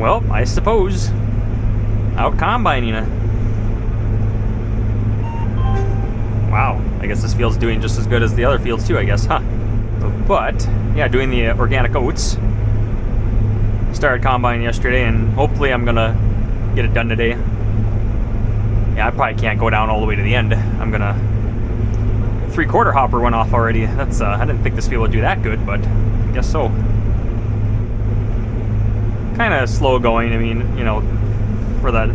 Well, I suppose. Out combining it. Wow, I guess this field's doing just as good as the other fields too, I guess, huh? But, yeah, doing the organic oats. Started combining yesterday, and hopefully I'm gonna get it done today. Yeah, I probably can't go down all the way to the end. I'm gonna... 3/4 hopper went off already. That's, I didn't think this field would do that good, but I guess so. Kind of slow going, I mean, you know, for the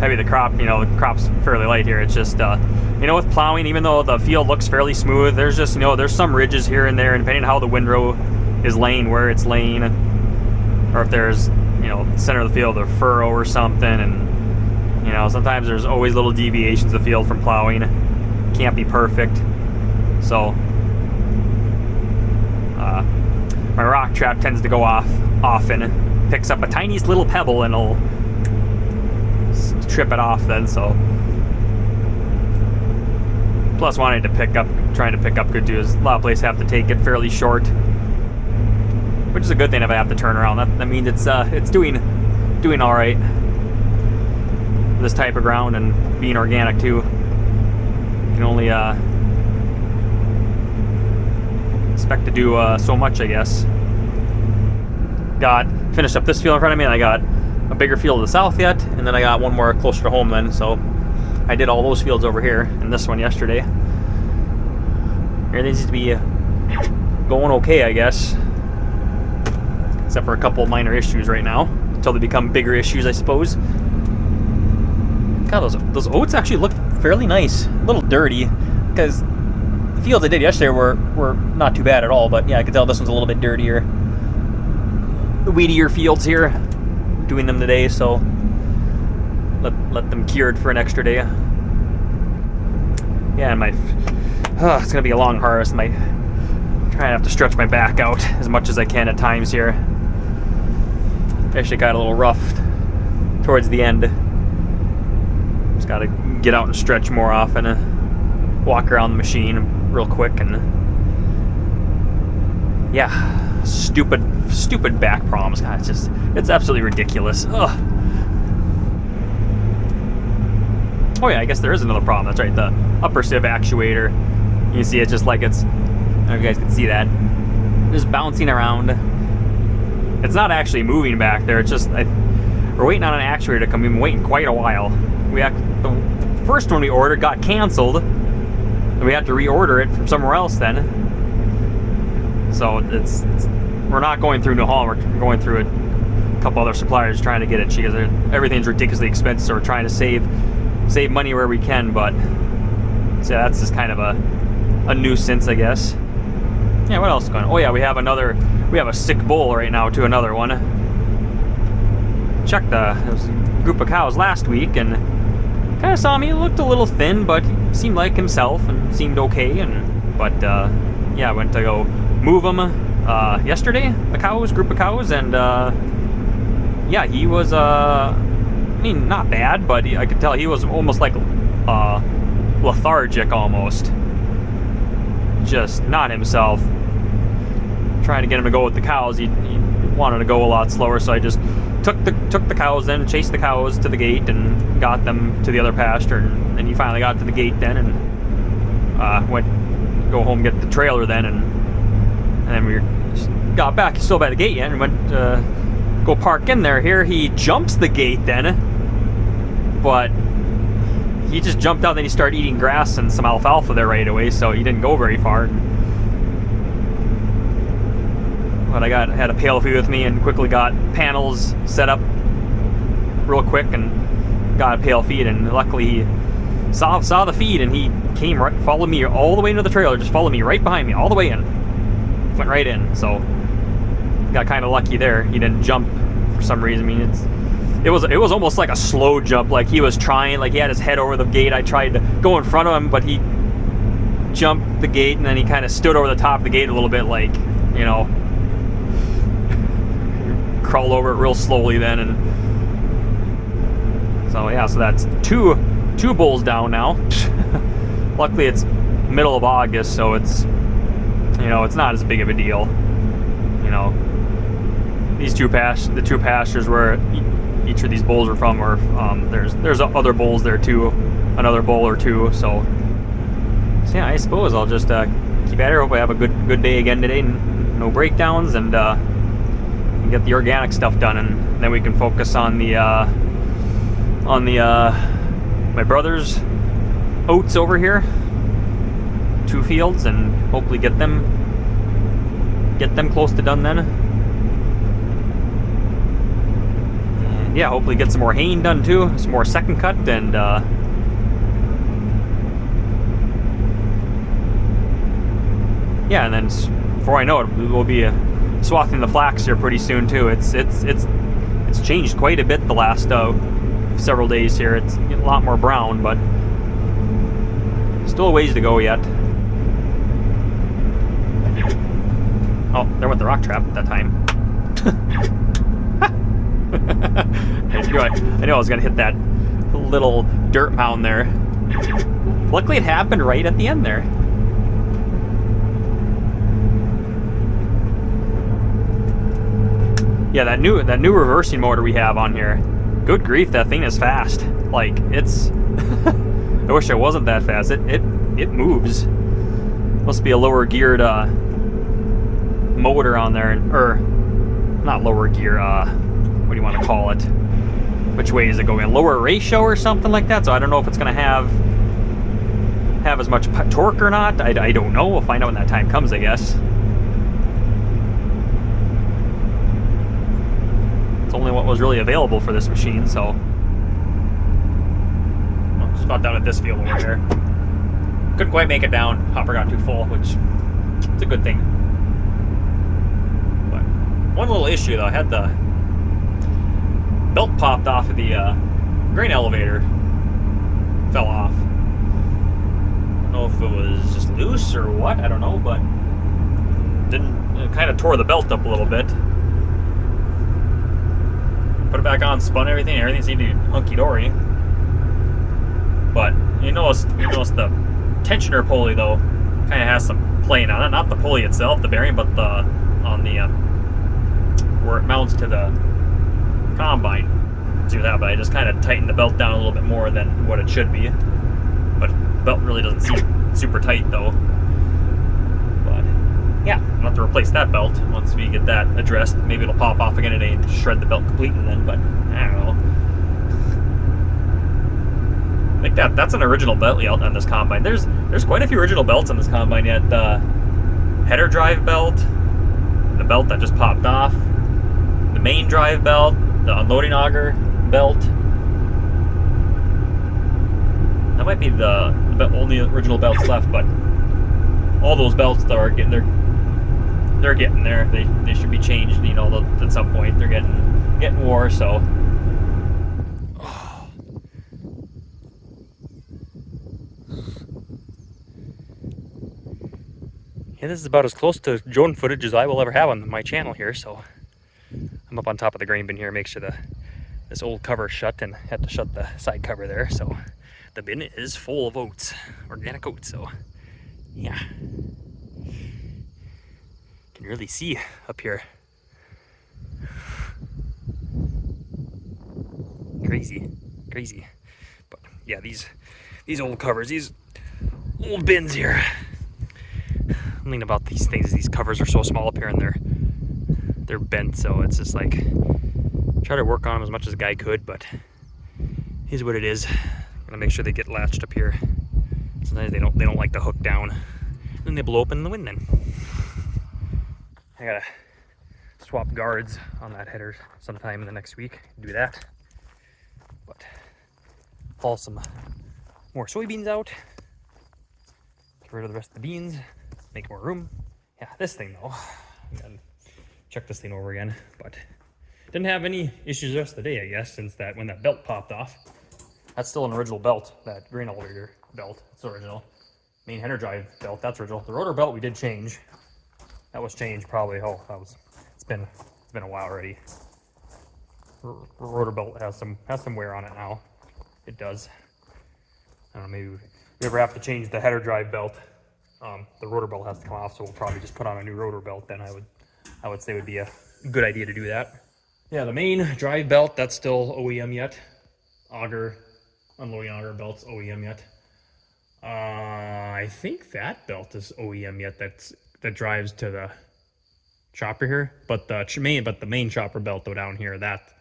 heavy the crop, you know, the crop's fairly light here. It's just, you know, with plowing, even though the field looks fairly smooth, there's just, you know, there's some ridges here and there, and depending on how the windrow is laying, where it's laying, or if there's, you know, center of the field, a furrow or something, and, you know, sometimes there's always little deviations of the field from plowing. Can't be perfect. So, my rock trap tends to go off often, picks up a tiniest little pebble and it'll trip it off then, so. Plus trying to pick up good too, is a lot of places have to take it fairly short, which is a good thing if I have to turn around. That means it's doing all right. This type of ground and being organic too. You can only expect to do so much, I guess. Finished up this field in front of me, and I got a bigger field to the south yet, and then I got one more closer to home then, so I did all those fields over here, and this one yesterday. Everything seems to be going okay, I guess. Except for a couple minor issues right now, until they become bigger issues, I suppose. God, those oats actually look fairly nice. A little dirty, because the fields I did yesterday were not too bad at all, but yeah, I could tell this one's a little bit dirtier. The weedier fields here, doing them today, so let them cured for an extra day. Yeah, and it's gonna be a long harvest. Trying to have to stretch my back out as much as I can at times here. Actually got a little rough towards the end. Just gotta get out and stretch more often and walk around the machine real quick, and yeah, stupid back problems. God, it's absolutely ridiculous. Ugh. Oh yeah, I guess there is another problem. That's right, the upper sieve actuator. You can see it just like it's, I don't know if you guys can see that, just bouncing around. It's not actually moving back there. It's just, we're waiting on an actuator to come. We've been waiting quite a while. The first one we ordered got canceled, and we had to reorder it from somewhere else then. So we're not going through New Holland. We're going through a couple other suppliers trying to get it, because everything's ridiculously expensive. So we're trying to save money where we can, but so yeah, that's just kind of a nuisance, I guess. Yeah, what else is going on? Oh yeah, we have a sick bull right now too, another one. Checked there was a group of cows last week, and kind of saw me. He looked a little thin, but he seemed like himself and seemed okay. But yeah, I went to go move them yesterday, group of cows, and yeah, he was I mean, not bad, but I could tell he was almost like lethargic almost. Just not himself. Trying to get him to go with the cows, he wanted to go a lot slower, so I just took the cows then, chased the cows to the gate and got them to the other pasture, and he finally got to the gate then, and went go home, get the trailer then, and then we got back. He's still by the gate yet, and went go park in there. Here he jumps the gate then, but he just jumped out, and then he started eating grass and some alfalfa there right away, so he didn't go very far. But I had a pail feed with me and quickly got panels set up real quick and got a pail feed, and luckily he saw the feed, and he came right, followed me all the way into the trailer, just followed me right behind me all the way in, went right in. So got kind of lucky there. He didn't jump for some reason. I mean, it was almost like a slow jump, like he was trying, like he had his head over the gate. I tried to go in front of him, but he jumped the gate, and then he kind of stood over the top of the gate a little bit, like, you know, crawled over it real slowly then. And so yeah, so that's two bulls down now. Luckily it's middle of August, so it's, you know, it's not as big of a deal, you know. these the two pastures where each of these bulls are from, or there's other bulls there too, another bull or two. So yeah, I suppose I'll just keep at it. Hope I have a good day again today, and no breakdowns, and get the organic stuff done, and then we can focus on the my brother's oats over here, 2 fields, and hopefully get them close to done then. And yeah, hopefully get some more haying done too, some more second cut, and yeah, and then before I know it, we'll be swathing the flax here pretty soon too. It's changed quite a bit the last several days here. It's a lot more brown, but still a ways to go yet. Oh, there went the rock trap at that time. I knew I was gonna hit that little dirt mound there. Luckily it happened right at the end there. Yeah, that new reversing motor we have on here. Good grief, that thing is fast. Like, it's I wish it wasn't that fast. It moves. Must be a lower geared motor on there, or not lower gear, what do you want to call it? Which way is it going? Lower ratio or something like that? So I don't know if it's gonna have as much torque or not. I don't know. We'll find out when that time comes, I guess. It's only what was really available for this machine, so. Well, just about done with this field over here. Couldn't quite make it down. Hopper got too full, which it's a good thing. But one little issue though, I had the belt popped off of the grain elevator. Fell off. I don't know if it was just loose or what, I don't know, but it kind of tore the belt up a little bit. Put it back on, spun everything seemed to be hunky-dory. But you notice the tensioner pulley though kind of has some playing on it. Not the pulley itself, the bearing, but on the where it mounts to the combine. See what happened? I just kind of tightened the belt down a little bit more than what it should be. But the belt really doesn't seem super tight though. But yeah, I'll have to replace that belt once we get that addressed. Maybe it'll pop off again today and shred the belt completely then, but I don't know. I think that's an original belt layout on this combine. There's quite a few original belts on this combine yet. The header drive belt, the belt that just popped off, the main drive belt, the unloading auger belt. That might be the only original belts left, but all those belts though are getting they're getting there. They should be changed, you know, at some point. They're getting wore, so. Yeah, this is about as close to drone footage as I will ever have on my channel here, so I'm up on top of the grain bin here, make sure this old cover is shut, and had to shut the side cover there, so the bin is full of oats, organic oats, so yeah. Can really see up here. Crazy. But yeah, these old covers, these old bins here. The thing about these things is these covers are so small up here, and they're bent, so it's just like try to work on them as much as a guy could, but here's what it is. Gonna make sure they get latched up here. Sometimes they don't like to hook down, and then they blow open in the wind. Then I gotta swap guards on that header sometime in the next week. Do that, but haul some more soybeans out. Get rid of the rest of the beans. Make more room. Yeah, this thing though, and check this thing over again, but didn't have any issues the rest of the day, I guess, since when that belt popped off. That's still an original belt, that grain elevator belt. It's original. Main header drive belt, that's original. The rotor belt we did change. That was changed probably, it's been a while already. Rotor belt has some wear on it now. It does. I don't know, maybe we ever have to change the header drive belt. The rotor belt has to come off, so we'll probably just put on a new rotor belt. Then I would say would be a good idea to do that. Yeah, the main drive belt, that's still OEM yet. Auger, unloading auger belt's OEM yet. I think that belt is OEM yet. That drives to the chopper here, but the main chopper belt though down here, that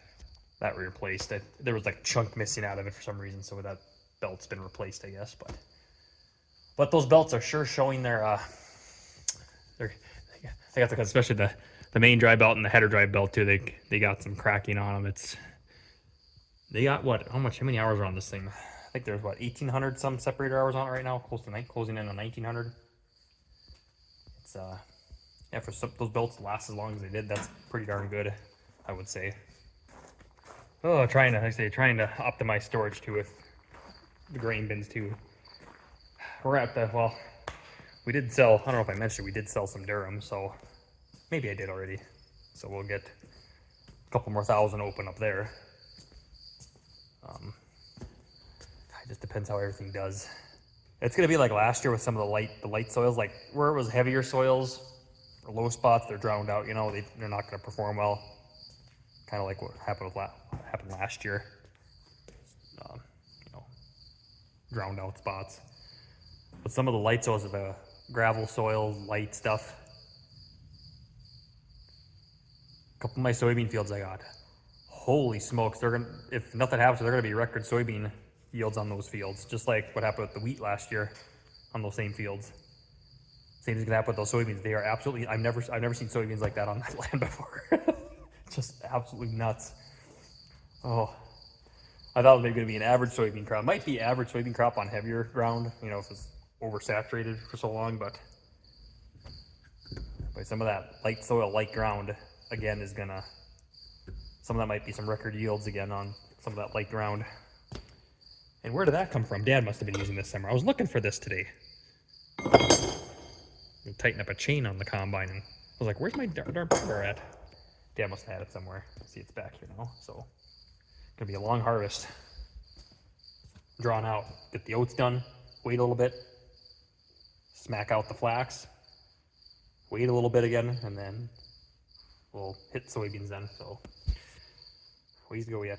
we replaced it. There was like a chunk missing out of it for some reason, so that belt's been replaced, I guess. But those belts are sure showing their they got especially the main drive belt and the header drive belt too. They got some cracking on them. They got what? How many hours are on this thing? I think there's what, 1,800 some separator hours on it right now, closing in on 1,900. It's yeah, for those belts to last as long as they did, that's pretty darn good, I would say. Oh, trying to optimize storage too with the grain bins too. We're at well, we did sell, I don't know if I mentioned, we did sell some durum, so maybe I did already. So we'll get a couple more thousand open up there. It just depends how everything does. It's gonna be like last year with some of the light soils, like where it was heavier soils or low spots, they're drowned out. You know, they're not gonna perform well. Kind of like what happened last year. You know, drowned out spots. But some of the light soils, the gravel soil, light stuff. A couple of my soybean fields I got. Holy smokes! If nothing happens, they're gonna be record soybean yields on those fields, just like what happened with the wheat last year on those same fields. Same thing's gonna happen with those soybeans. They are absolutely, I've never seen soybeans like that on that land before. Just absolutely nuts. Oh, I thought it was maybe gonna be an average soybean crop. Might be average soybean crop on heavier ground, you know, if it's oversaturated for so long, but some of that light soil, light ground, again, is gonna, some of that might be some record yields again on some of that light ground. And where did that come from? Dad must have been using this summer. I was looking for this today. Tighten up a chain on the combine, and I was like, where's my darn bugger at? Dad must have had it somewhere. See, it's back here now, so it's gonna be a long harvest. Drawn out. Get the oats done, wait a little bit, smack out the flax, wait a little bit again, and then we'll hit soybeans then. So ways to go yet.